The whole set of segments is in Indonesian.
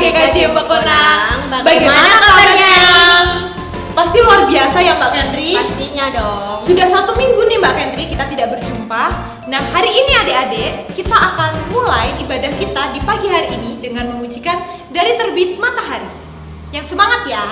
GKJ Pekonang. Bagaimana kabarnya? Pasti luar biasa ya Mbak Fentri? Pastinya dong. Sudah 1 minggu nih Mbak Fentri kita tidak berjumpa. Nah hari ini adik-adik kita akan mulai ibadah kita di pagi hari ini dengan memujikan Dari Terbit Matahari. Yang semangat ya.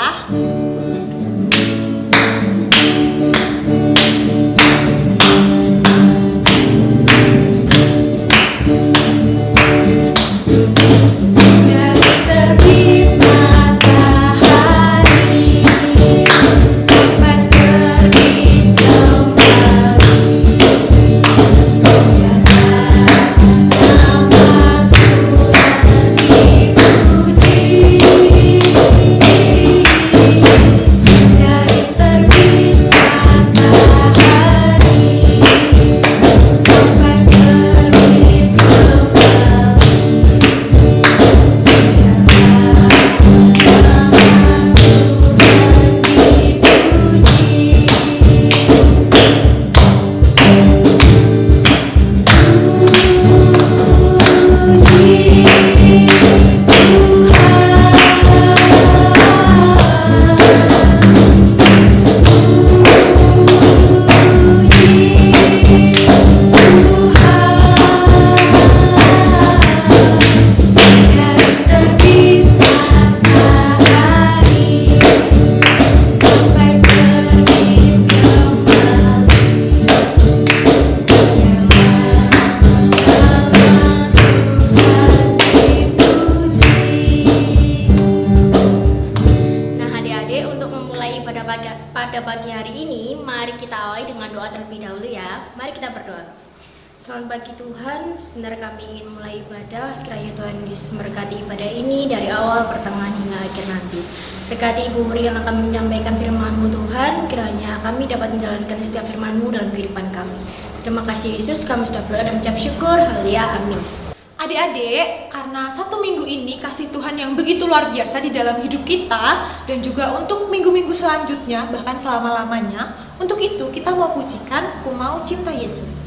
Pada pagi hari ini, mari kita awali dengan doa terlebih dahulu ya. Mari kita berdoa. Selamat pagi Tuhan, sebentar kami ingin mulai ibadah. Kiranya Tuhan Yesus memberkati ibadah ini dari awal, pertengahan hingga akhir nanti. Berkati Ibu Huri yang akan menyampaikan firman-Mu Tuhan. Kiranya kami dapat menjalankan setiap firman-Mu dalam kehidupan kami. Terima kasih Yesus, kami sudah berdoa dan mengucap syukur. Haleluya, amin. Adik-adik, karena 1 minggu ini kasih Tuhan yang begitu luar biasa di dalam hidup kita dan juga untuk minggu-minggu selanjutnya, bahkan selama-lamanya, untuk itu kita mau pujikan Ku Mau Cinta Yesus.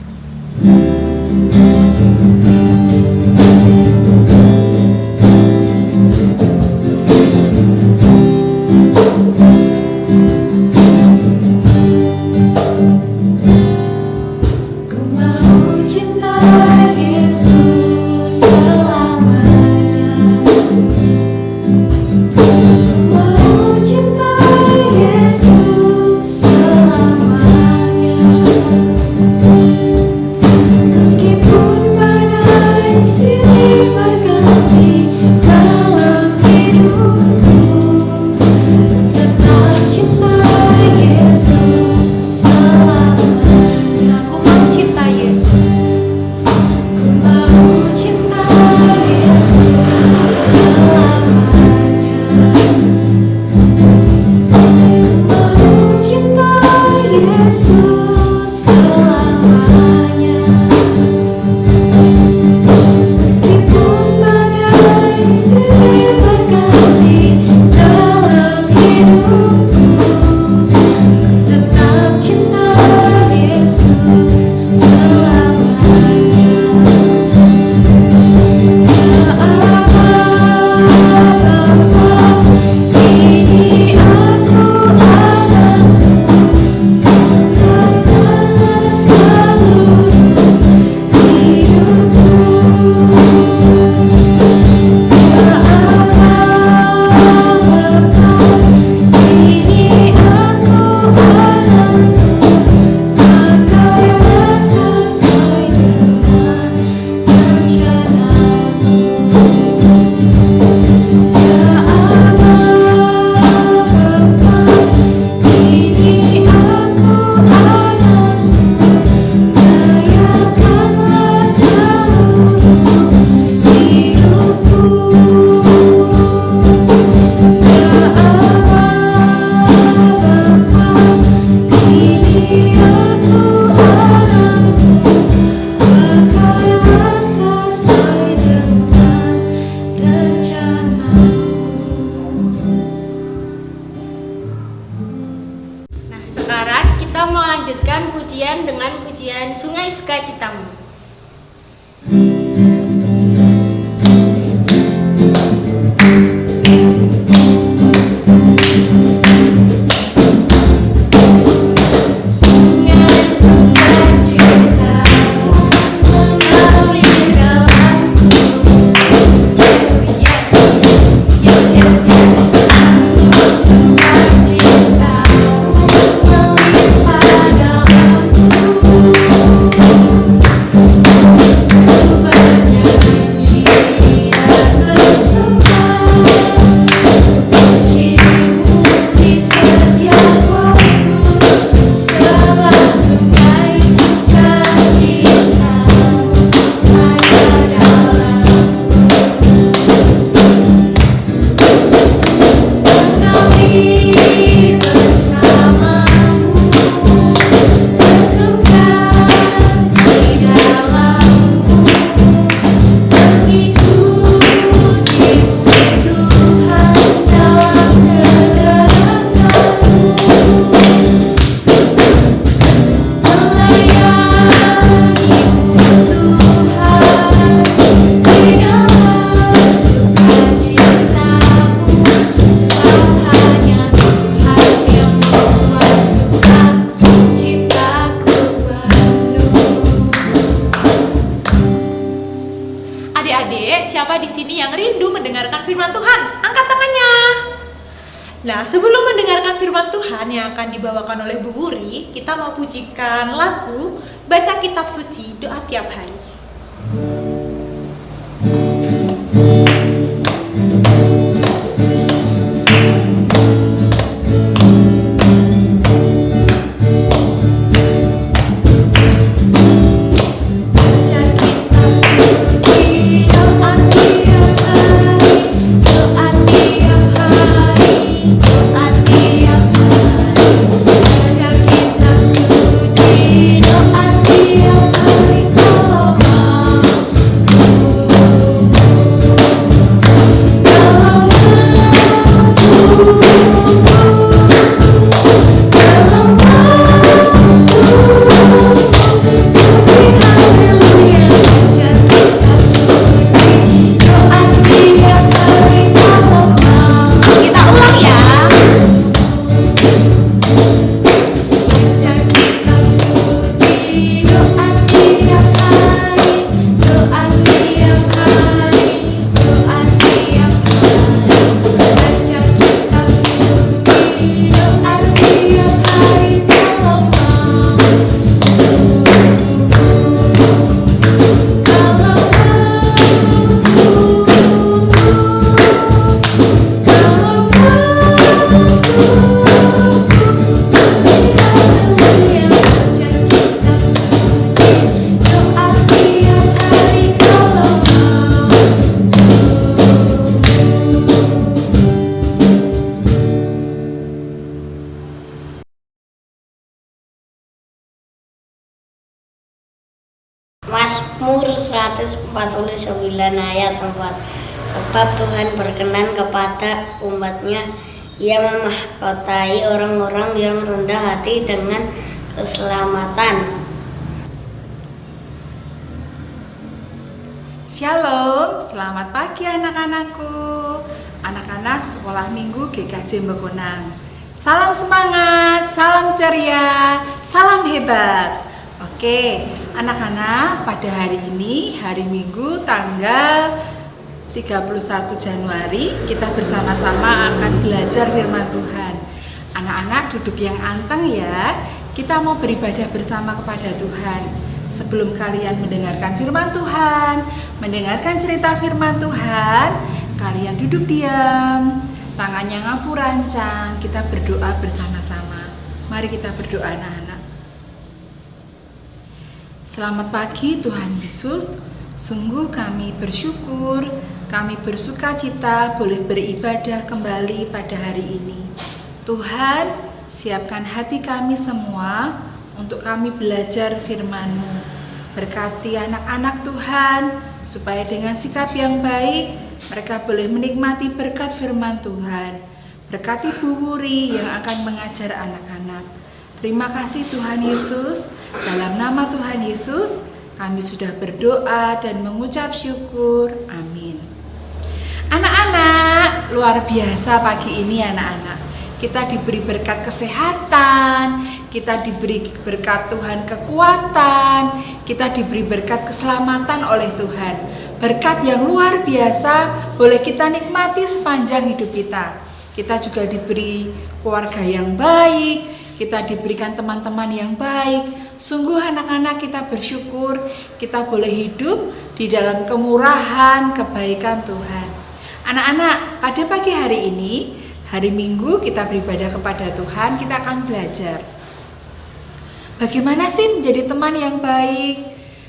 lanjutkan pujian dengan pujian Sungai Sukacitamu. siapa di sini yang rindu mendengarkan firman Tuhan? Angkat tangannya. Nah, sebelum mendengarkan firman Tuhan yang akan dibawakan oleh Bu Wuri, kita mau pujikan lagu Baca Kitab Suci Doa Tiap Hari. Mazmur 149 ayat 4. Sebab Tuhan berkenan kepada umat-Nya, Ia memahkotai orang-orang yang rendah hati dengan keselamatan. Shalom, selamat pagi anak-anakku. Anak-anak sekolah minggu GKJ Mekonang. Salam semangat, salam ceria, salam hebat. Oke, anak-anak, pada hari ini, hari Minggu tanggal 31 Januari, kita bersama-sama akan belajar firman Tuhan. Anak-anak duduk yang anteng ya, kita mau beribadah bersama kepada Tuhan. Sebelum kalian mendengarkan firman Tuhan, mendengarkan cerita firman Tuhan, kalian duduk diam, tangannya ngapur rancang, kita berdoa bersama-sama. Mari kita berdoa anak-anak. Selamat pagi Tuhan Yesus, sungguh kami bersyukur, kami bersuka cita boleh beribadah kembali pada hari ini. Tuhan, siapkan hati kami semua untuk kami belajar firman-Mu. Berkati anak-anak Tuhan, supaya dengan sikap yang baik, mereka boleh menikmati berkat firman Tuhan. Berkati Bu Wuri yang akan mengajar anak-anak. Terima kasih Tuhan Yesus, dalam nama Tuhan Yesus, kami sudah berdoa dan mengucap syukur. Amin. Anak-anak, luar biasa pagi ini anak-anak. Kita diberi berkat kesehatan, kita diberi berkat Tuhan kekuatan, kita diberi berkat keselamatan oleh Tuhan. Berkat yang luar biasa boleh kita nikmati sepanjang hidup kita. Kita juga diberi keluarga yang baik, kita diberikan teman-teman yang baik. Sungguh anak-anak kita bersyukur, kita boleh hidup di dalam kemurahan, kebaikan Tuhan. Anak-anak, pada pagi hari ini, hari Minggu kita beribadah kepada Tuhan, kita akan belajar bagaimana sih menjadi teman yang baik,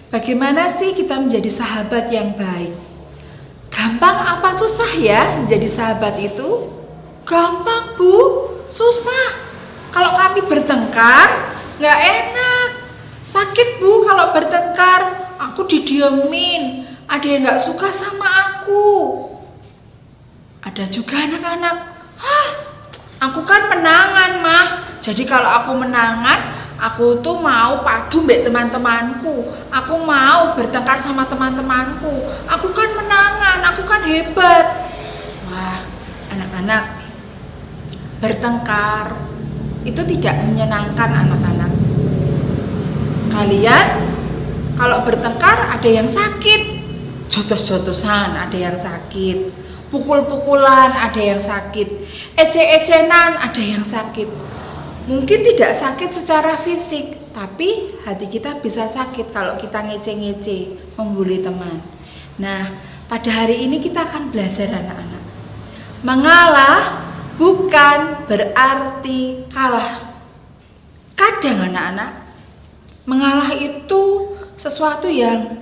bagaimana sih kita menjadi sahabat yang baik. Gampang apa susah ya menjadi sahabat itu? Gampang Bu, susah. Kalau kami bertengkar, nggak enak. Sakit Bu kalau bertengkar, aku didiemin, ada yang nggak suka sama aku. Ada juga anak-anak, aku kan menangan mah. Jadi kalau aku menangan, aku tuh mau padu mbek teman-temanku. Aku mau bertengkar sama teman-temanku. Aku kan menangan, aku kan hebat. Wah, anak-anak, bertengkar itu tidak menyenangkan anak-anak. Kalian kalau bertengkar ada yang sakit, jotos-jotosan ada yang sakit, pukul-pukulan ada yang sakit, ece-ecenan ada yang sakit. Mungkin tidak sakit secara fisik, tapi hati kita bisa sakit kalau kita ngece-ngece, membuli teman. Nah, pada hari ini kita akan belajar anak-anak. Mengalah bukan berarti kalah. Kadang anak-anak, mengalah itu sesuatu yang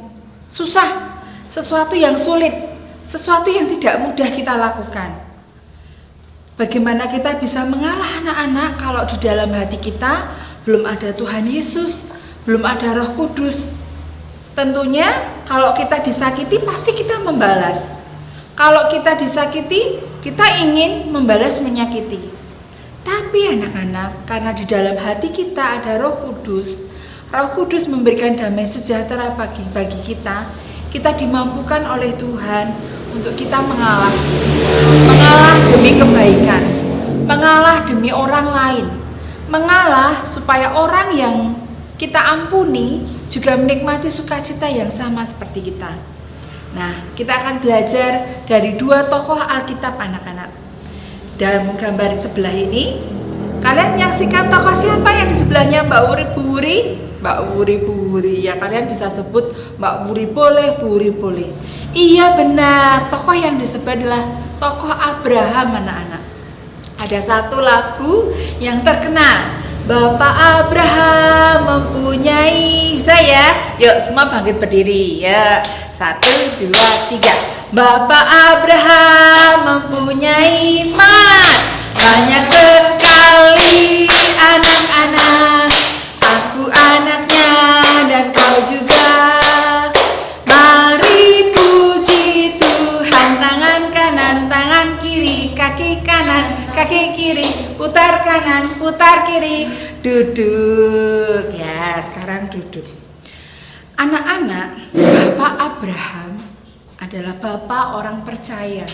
susah, sesuatu yang sulit, sesuatu yang tidak mudah kita lakukan. Bagaimana kita bisa mengalah anak-anak kalau di dalam hati kita belum ada Tuhan Yesus, belum ada Roh Kudus? Tentunya kalau kita disakiti pasti kita membalas. Kalau kita disakiti, kita ingin membalas menyakiti. Tapi anak-anak, karena di dalam hati kita ada Roh Kudus, Roh Kudus memberikan damai sejahtera bagi kita. Kita dimampukan oleh Tuhan untuk kita mengalah. Mengalah demi kebaikan, mengalah demi orang lain, mengalah supaya orang yang kita ampuni juga menikmati sukacita yang sama seperti kita. Nah, kita akan belajar dari 2 tokoh Alkitab anak-anak. Dalam gambar sebelah ini, kalian menyaksikan tokoh siapa yang di sebelahnya Mbak Wuri? Mbak Wuri, ya kalian bisa sebut Mbak Wuri boleh, Bu Wuri boleh. Iya benar, tokoh yang disebut adalah tokoh Abraham anak-anak. Ada satu lagu yang terkenal, Bapak Abraham mempunyai, bisa ya? Yuk semua bangkit berdiri ya. 1, 2, 3. Bapak Abraham mempunyai, semangat, banyak sekali anak-anak. Aku anaknya dan kau juga. Mari puji Tuhan, tangan kanan, tangan kiri, kaki kanan, kaki kiri, putar kanan, putar kiri, duduk. Ya, sekarang duduk. Anak-anak, Bapak Abraham adalah bapak orang percaya,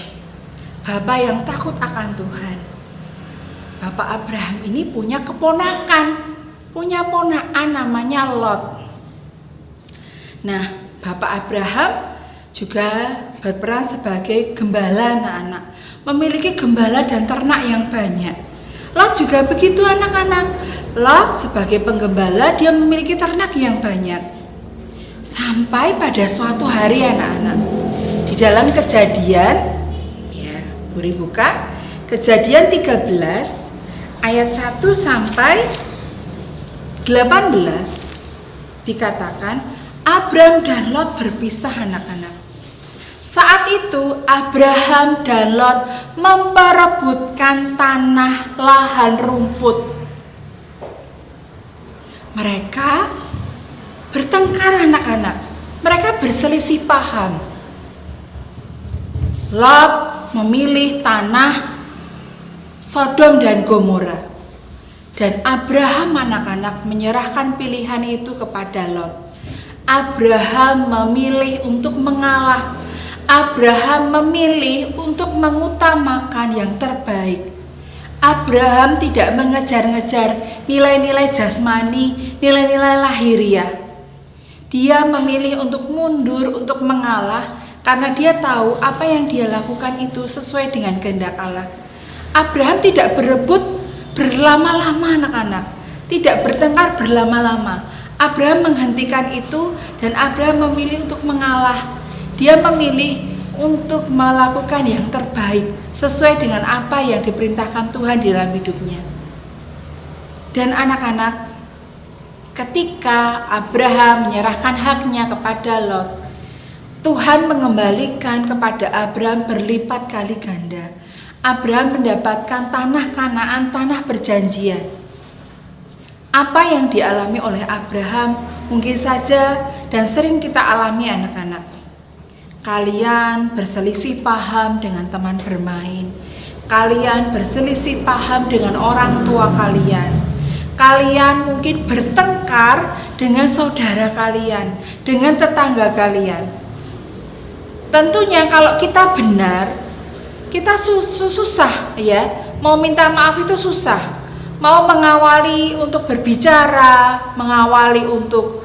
bapak yang takut akan Tuhan. Bapak Abraham ini punya keponakan, punya ponakan namanya Lot. Nah, Bapak Abraham juga berperan sebagai gembala anak-anak, memiliki gembala dan ternak yang banyak. Lot juga begitu anak-anak. Lot sebagai penggembala dia memiliki ternak yang banyak. Sampai pada suatu hari anak-anak, di dalam Kejadian, ya, Buri buka Kejadian 13 ayat 1 sampai 18 dikatakan Abram dan Lot berpisah anak-anak. Saat itu Abraham dan Lot memperebutkan tanah lahan rumput. Mereka bertengkar anak-anak. Mereka berselisih paham. Lot memilih tanah Sodom dan Gomora. Dan Abraham anak-anak menyerahkan pilihan itu kepada Lot. Abraham memilih untuk mengalah. Abraham memilih untuk mengutamakan yang terbaik. Abraham tidak mengejar-ngejar nilai-nilai jasmani, nilai-nilai lahiriah. Dia memilih untuk mundur, untuk mengalah, karena dia tahu apa yang dia lakukan itu sesuai dengan kehendak Allah. Abraham tidak berebut berlama-lama anak-anak, tidak bertengkar berlama-lama. Abraham menghentikan itu dan Abraham memilih untuk mengalah. Dia memilih untuk melakukan yang terbaik sesuai dengan apa yang diperintahkan Tuhan di dalam hidupnya. Dan anak-anak, ketika Abraham menyerahkan haknya kepada Lot, Tuhan mengembalikan kepada Abraham berlipat kali ganda. Abraham mendapatkan tanah Kanaan, tanah perjanjian. Apa yang dialami oleh Abraham mungkin saja dan sering kita alami anak-anak. Kalian berselisih paham dengan teman bermain. Kalian berselisih paham dengan orang tua kalian. Kalian mungkin bertengkar dengan saudara kalian, dengan tetangga kalian. Tentunya kalau kita benar, kita susah ya. Mau minta maaf itu susah. Mau mengawali untuk berbicara, mengawali untuk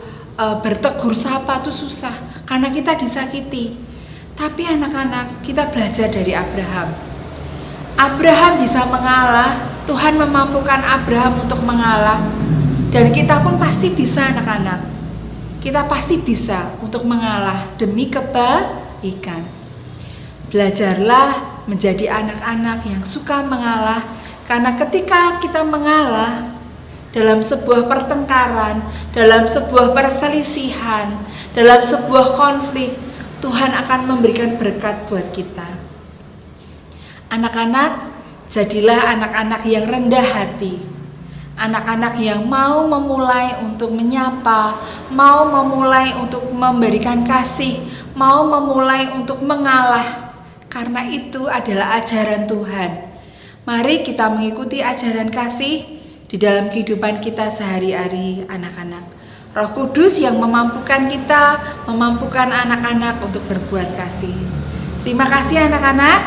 bertegur sapa itu susah. Karena kita disakiti. Tapi anak-anak, kita belajar dari Abraham. Abraham bisa mengalah, Tuhan memampukan Abraham untuk mengalah. Dan kita pun pasti bisa anak-anak. Kita pasti bisa untuk mengalah demi kebaikan. Belajarlah menjadi anak-anak yang suka mengalah, karena ketika kita mengalah dalam sebuah pertengkaran, dalam sebuah perselisihan, dalam sebuah konflik, Tuhan akan memberikan berkat buat kita. Anak-anak, jadilah anak-anak yang rendah hati. Anak-anak yang mau memulai untuk menyapa, mau memulai untuk memberikan kasih, mau memulai untuk mengalah. Karena itu adalah ajaran Tuhan. Mari kita mengikuti ajaran kasih di dalam kehidupan kita sehari-hari anak-anak. Roh Kudus yang memampukan kita, memampukan anak-anak untuk berbuat kasih. Terima kasih anak-anak.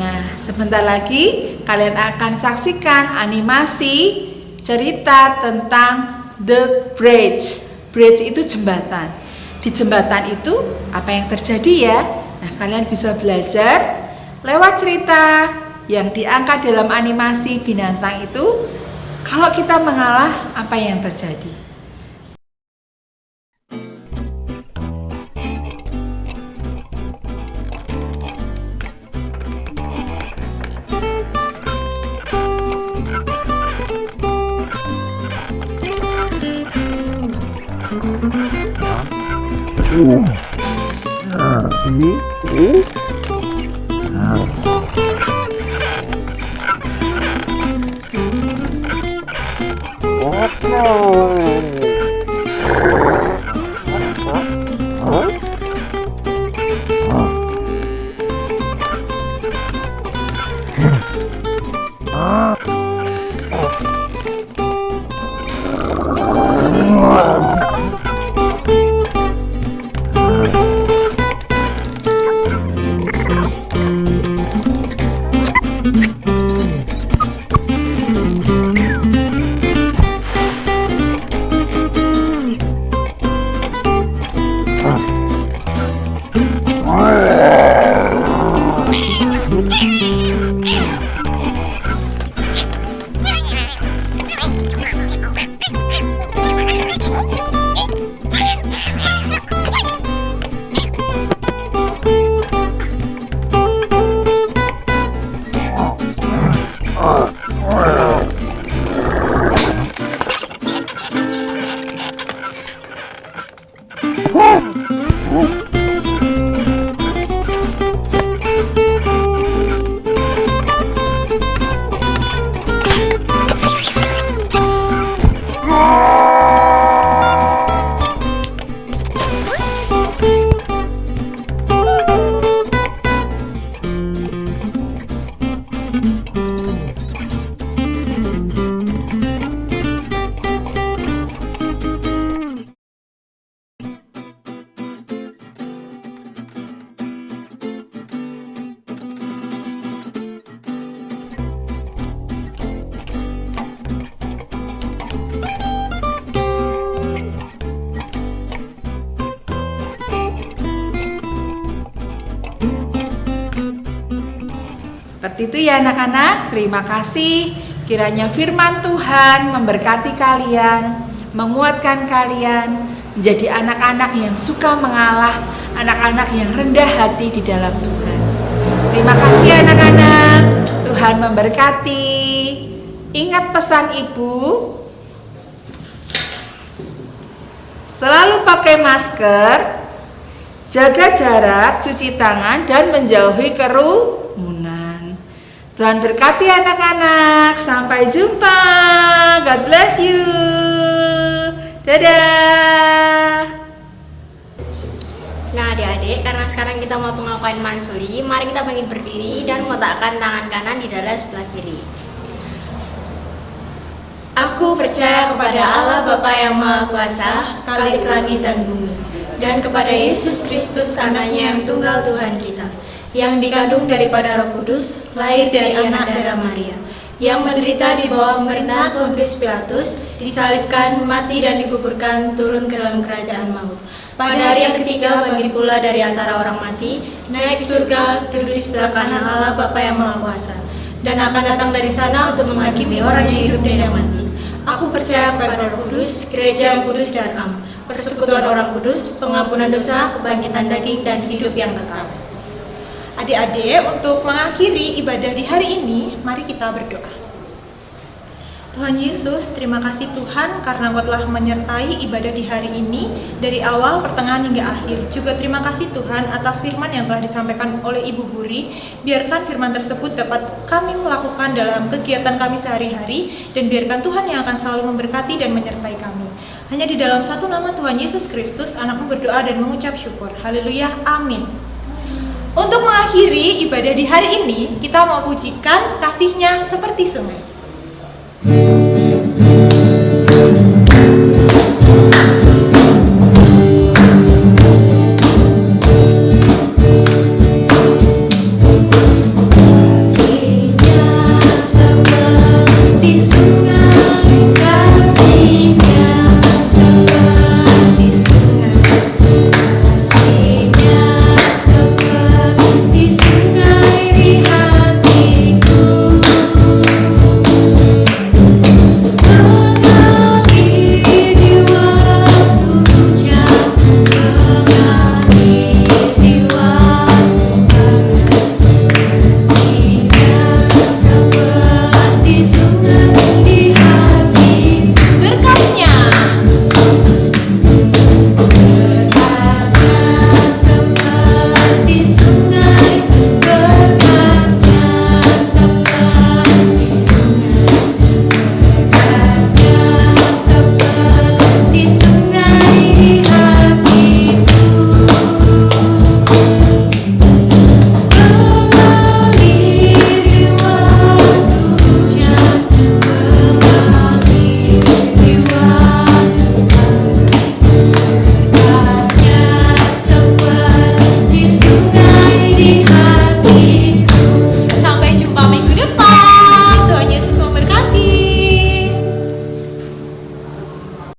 Nah, sebentar lagi kalian akan saksikan animasi cerita tentang The Bridge. Bridge itu jembatan. Di jembatan itu apa yang terjadi ya? Nah, kalian bisa belajar lewat cerita yang diangkat dalam animasi binatang itu. Kalau kita mengalah, apa yang terjadi? Seperti itu ya anak-anak, terima kasih. Kiranya firman Tuhan memberkati kalian, menguatkan kalian, menjadi anak-anak yang suka mengalah, anak-anak yang rendah hati di dalam Tuhan. Terima kasih anak-anak, Tuhan memberkati. Ingat pesan Ibu, selalu pakai masker, jaga jarak, cuci tangan, dan menjauhi kerumunan. Tuhan berkati anak-anak. Sampai jumpa. God bless you. Dadah. Nah adik-adik, karena sekarang kita mau pengakuan mansuri, mari kita bangkit berdiri dan meletakkan tangan kanan di dada sebelah kiri. Aku percaya kepada Allah Bapa yang Maha Kuasa, Khalik langit dan bumi, dan kepada Yesus Kristus anaknya yang tunggal Tuhan kita, yang dikandung daripada Roh Kudus, lahir dari anak darah Maria, yang menderita di bawah pemerintahan Pontius Pilatus, disalibkan, mati dan dikuburkan, turun ke dalam kerajaan maut. Pada hari yang ketiga bangkit pula dari antara orang mati, naik ke surga, duduk di sebelah kanan Allah Bapa yang Maha Kuasa, dan akan datang dari sana untuk menghakimi orang yang hidup dan yang mati. Aku percaya kepada Roh Kudus, gereja yang kudus dan am, persekutuan orang kudus, pengampunan dosa, kebangkitan daging, dan hidup yang kekal. Adik-adik, untuk mengakhiri ibadah di hari ini, mari kita berdoa. Tuhan Yesus, terima kasih Tuhan karena Engkau telah menyertai ibadah di hari ini dari awal, pertengahan hingga akhir. Juga terima kasih Tuhan atas firman yang telah disampaikan oleh Ibu Guri. Biarkan firman tersebut dapat kami melakukan dalam kegiatan kami sehari-hari, dan biarkan Tuhan yang akan selalu memberkati dan menyertai kami. Hanya di dalam satu nama Tuhan Yesus Kristus, Anakmu berdoa dan mengucap syukur. Haleluya, amin. Untuk mengakhiri ibadah di hari ini, kita mau pujikan Kasihnya Seperti Sungai.